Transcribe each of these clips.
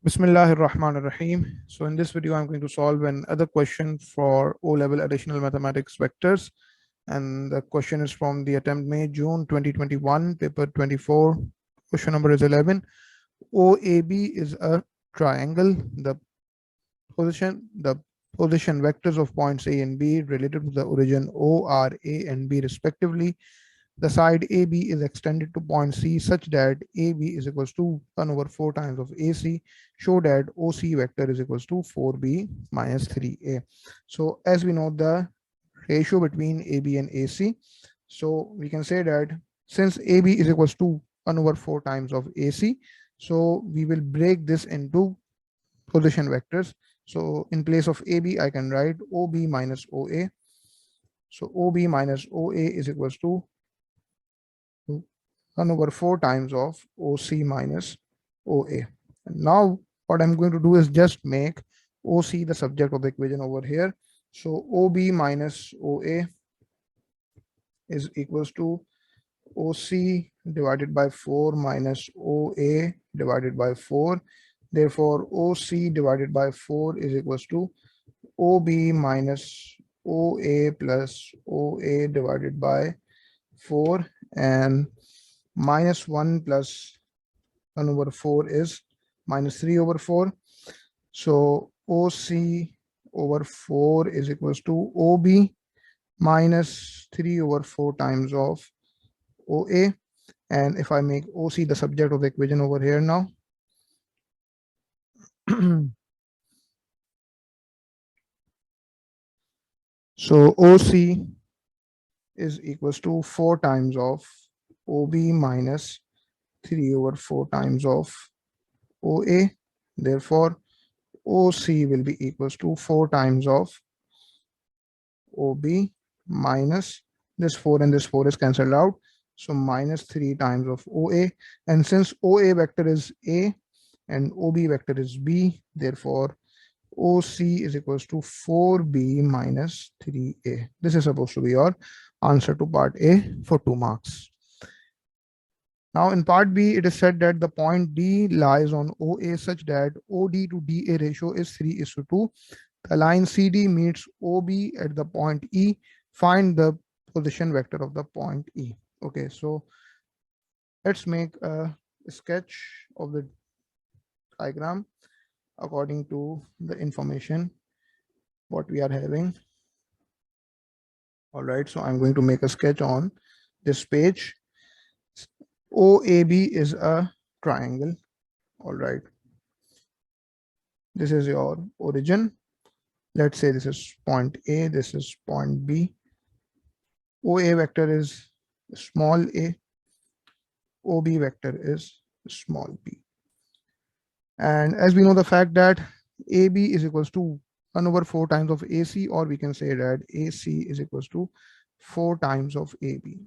Bismillahir Rahmanir Rahim. So in this video, I'm going to solve another question for O-level additional mathematics vectors. And the question is from the attempt May, June 2021, paper 24. Question number is 11. OAB is a triangle. The position vectors of points A and B related to the origin O are A and B respectively. The side AB is extended to point C such that AB is equals to 1 over 4 times of AC. Show that OC vector is equals to 4B minus 3A. So as we know the ratio between AB and AC, so we can say that since AB is equals to 1 over 4 times of AC, so we will break this into position vectors. So in place of AB, I can write OB minus OA. So OB minus OA is equals to 1 over 4 times of OC minus OA. And now what I'm going to do is just make OC the subject of the equation over here. So OB minus OA is equals to OC divided by 4 minus OA divided by 4. Therefore, OC divided by 4 is equals to OB minus OA plus OA divided by 4, and minus 1 plus 1 over 4 is minus 3 over 4. So OC over 4 is equals to OB minus 3 over 4 times of OA. And if I make OC the subject of the equation over here now, so OC is equals to 4 times of OB minus 3 over 4 times of OA. Therefore, OC will be equals to 4 times of OB minus this 4 and this 4 is cancelled out. So minus 3 times of OA. And since OA vector is A and OB vector is B, therefore OC is equals to 4B minus 3A. This is supposed to be your answer to part A for 2 marks. Now in part B, it is said that the point D lies on OA such that OD to DA ratio is 3:2. The line CD meets OB at the point E. Find the position vector of the point E. Okay, so let's make a sketch of the diagram according to the information what we are having. All right, so I'm going to make a sketch on this page. OAB is a triangle. All right, this is your origin. Let's say this is point A, this is point B. OA vector is small a, OB vector is small b. And as we know the fact that AB is equals to 1 over 4 times of AC, or we can say that AC is equals to 4 times of AB.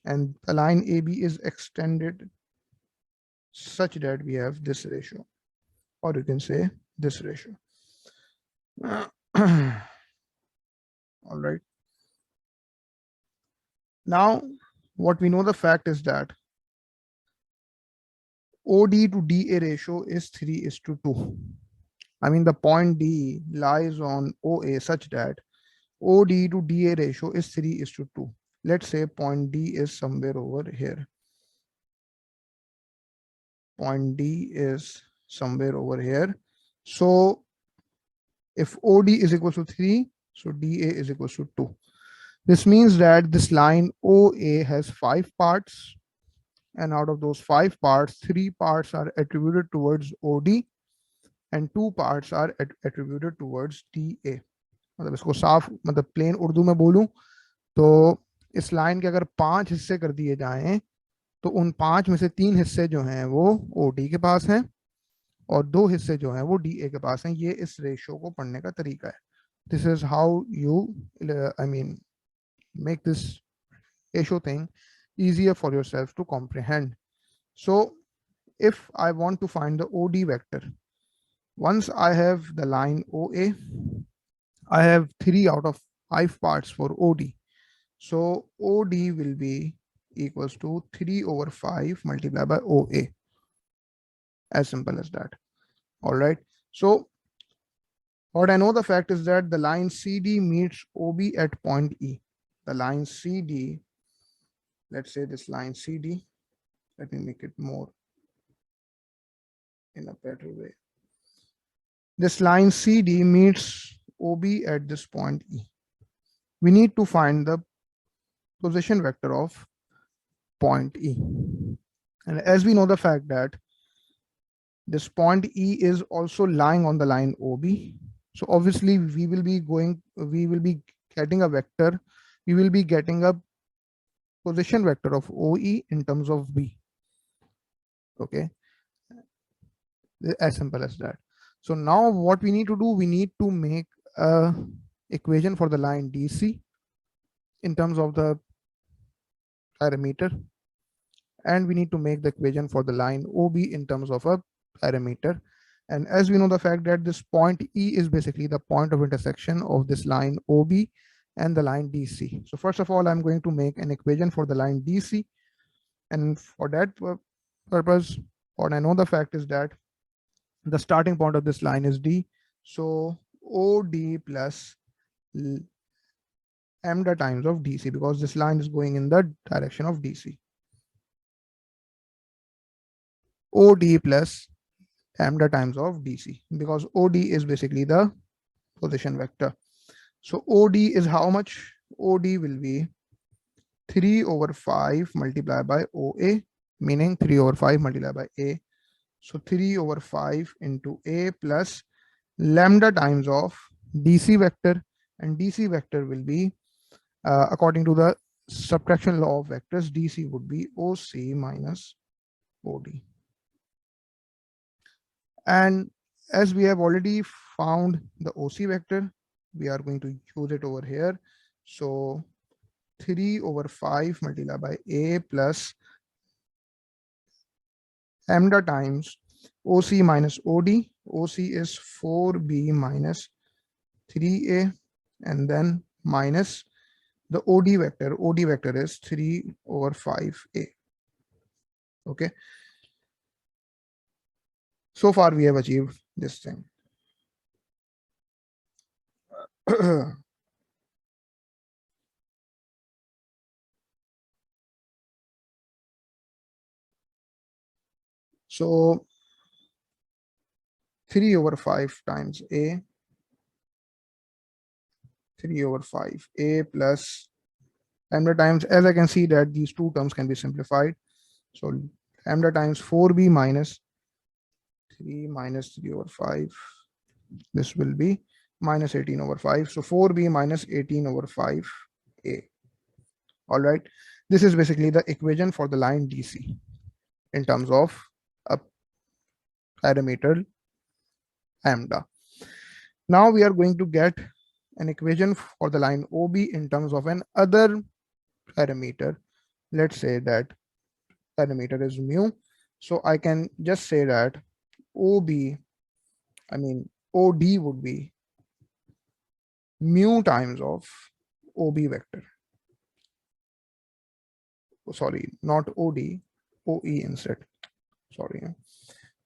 And the line AB is extended such that we have this ratio, or you can say this ratio. All right. Now, what we know the fact is that OD to DA ratio is 3:2. I mean, the point D lies on OA such that OD to DA ratio is 3:2. Let's say point D is somewhere over here. Point D is somewhere over here. So if OD is equal to 3, so DA is equal to 2. This means that this line OA has 5 parts. And out of those 5 parts, 3 parts are attributed towards OD and 2 parts are attributed towards DA. मतलब इसको साफ मतलब plane Urdu में बोलूं तो इस line के अगर 5 हिस्से कर दिए जाएं तो उन 5 में से 3 हिस्से जो हैं वो OD के पास हैं और 2 हिस्से जो हैं वो DA के पास हैं. ये इस रेशियो को पढ़ने का तरीका है. This is how you make this ratio thing easier for yourself to comprehend. So if I want to find the OD vector, once I have the line OA, I have 3 out of 5 parts for OD. So OD will be equals to 3 over 5 multiplied by OA. As simple as that. All right. So what I know the fact is that the line CD meets OB at point E. The line CD, let's say this line CD, let me make it more in a better way. This line CD meets OB at this point E. We need to find the position vector of point E. And as we know the fact that this point E is also lying on the line OB. So obviously we will be getting a vector, we will be getting a position vector of OE in terms of B. Okay, as simple as that. So now what we need to do, we need to make a equation for the line DC in terms of the parameter, and we need to make the equation for the line OB in terms of a parameter. And as we know the fact that this point E is basically the point of intersection of this line OB and the line DC. So first of all, I'm going to make an equation for the line DC. And for that purpose, what I know the fact is that the starting point of this line is D. So OD plus lambda times of DC, because this line is going in the direction of DC. OD plus lambda times of DC, because OD is basically the position vector. So OD is how much? OD will be 3 over 5 multiplied by OA, meaning 3 over 5 multiplied by A. So 3 over 5 into A plus lambda times of DC vector, and DC vector will be, according to the subtraction law of vectors, DC would be OC minus OD. And as we have already found the OC vector, we are going to use it over here. So 3 over 5 multiplied by A plus lambda times OC minus OD. OC is 4B minus 3A, and then minus the OD vector. OD vector is 3 over 5A. Okay. So far we have achieved this thing. So 3 over 5 times A, 3 over 5 A plus lambda times, as I can see that these two terms can be simplified. So lambda times 4B minus 3 minus 3 over 5. This will be minus 18 over 5. So 4B minus 18 over 5A. All right. This is basically the equation for the line DC in terms of a parameter lambda. Now we are going to get an equation for the line OB in terms of an other parameter. Let's say that parameter is mu. So I can just say that OD would be mu times of OB vector. Sorry, not OD, OE instead. Sorry.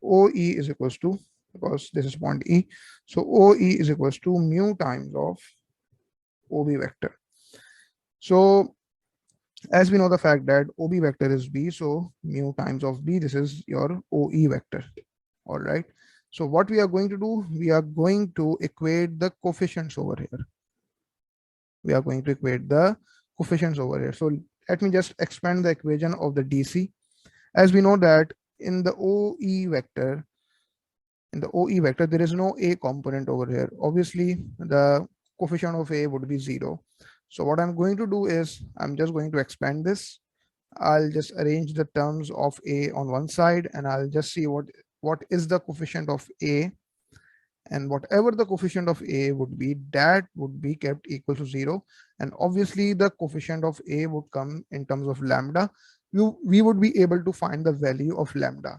OE is equals to, because this is point E. So OE is equals to mu times of OB vector. So as we know the fact that OB vector is B, so mu times of B, this is your OE vector. All right. So what we are going to do, we are going to equate the coefficients over here. We are going to equate the coefficients over here. So let me just expand the equation of the DC. As we know that in the OE vector, there is no A component over here. Obviously, the coefficient of A would be 0. So what I'm going to do is I'm just going to expand this. I'll just arrange the terms of A on one side, and I'll just see what is the coefficient of A, and whatever the coefficient of A would be, that would be kept equal to 0. And obviously the coefficient of A would come in terms of lambda. We would be able to find the value of lambda.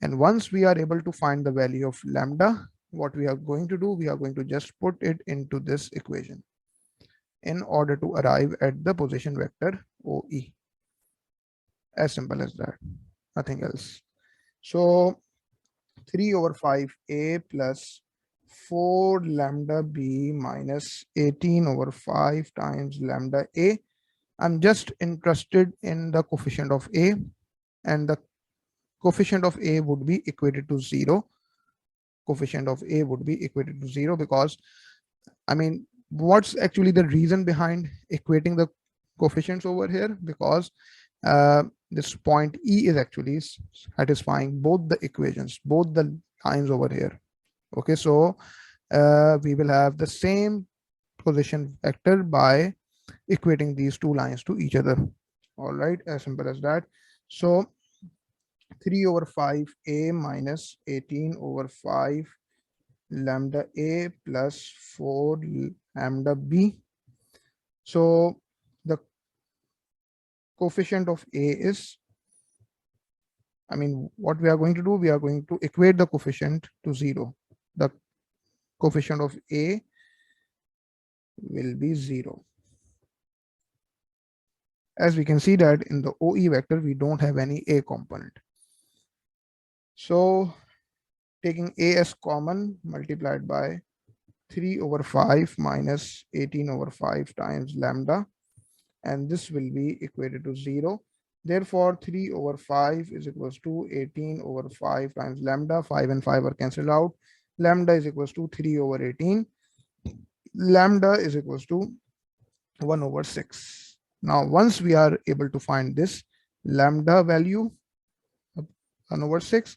And once we are able to find the value of lambda, what we are going to do, we are going to just put it into this equation in order to arrive at the position vector OE. As simple as that, nothing else. So 3 over 5a plus 4 lambda b minus 18 over 5 times lambda a. I'm just interested in the coefficient of a, and the coefficient of a would be equated to 0. Coefficient of a would be equated to 0 because, I mean, what's actually the reason behind equating the coefficients over here? Because this point E is actually satisfying both the equations, both the lines over here. Okay, so we will have the same position vector by equating these two lines to each other. All right, as simple as that. So 3 over 5a minus 18 over 5 lambda a plus 4 lambda b. So the coefficient of a is, I mean, what we are going to do, we are going to equate the coefficient to 0. The coefficient of a will be 0. As we can see that in the OE vector, we don't have any a component. So taking a as common, multiplied by 3 over 5 minus 18 over 5 times lambda, and this will be equated to 0. Therefore, 3 over 5 is equals to 18 over 5 times lambda. 5 and 5 are cancelled out. Lambda is equals to 3 over 18. Lambda is equals to 1 over 6. Now, once we are able to find this lambda value, 1 over 6,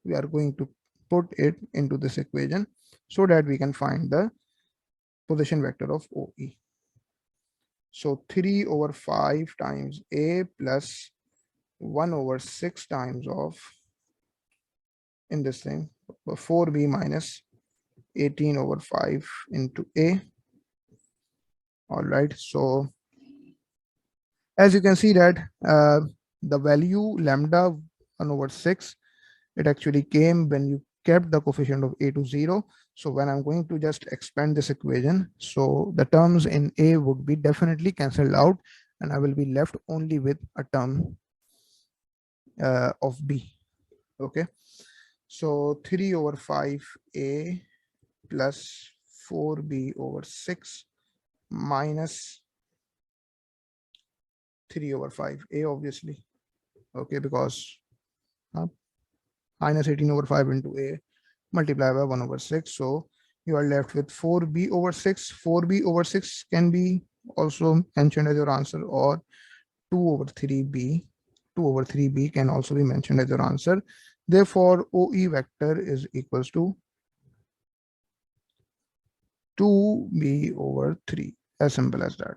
we are going to put it into this equation so that we can find the position vector of OE. So 3 over 5 times a plus 1 over 6 times of, in this thing, 4b minus 18 over 5 into a. All right, so as you can see that the value lambda 1 over 6, it actually came when you kept the coefficient of a to 0. So when I'm going to just expand this equation, so the terms in a would be definitely cancelled out, and I will be left only with a term of b. Okay, so 3 over 5a plus 4b over 6 minus 3 over 5a, obviously. Okay, because minus 18 over 5 into a multiplied by 1 over 6. So you are left with 4b over 6. 4b over 6 can be also mentioned as your answer, or 2 over 3b. 2 over 3b can also be mentioned as your answer. Therefore, OE vector is equals to 2b over 3. As simple as that.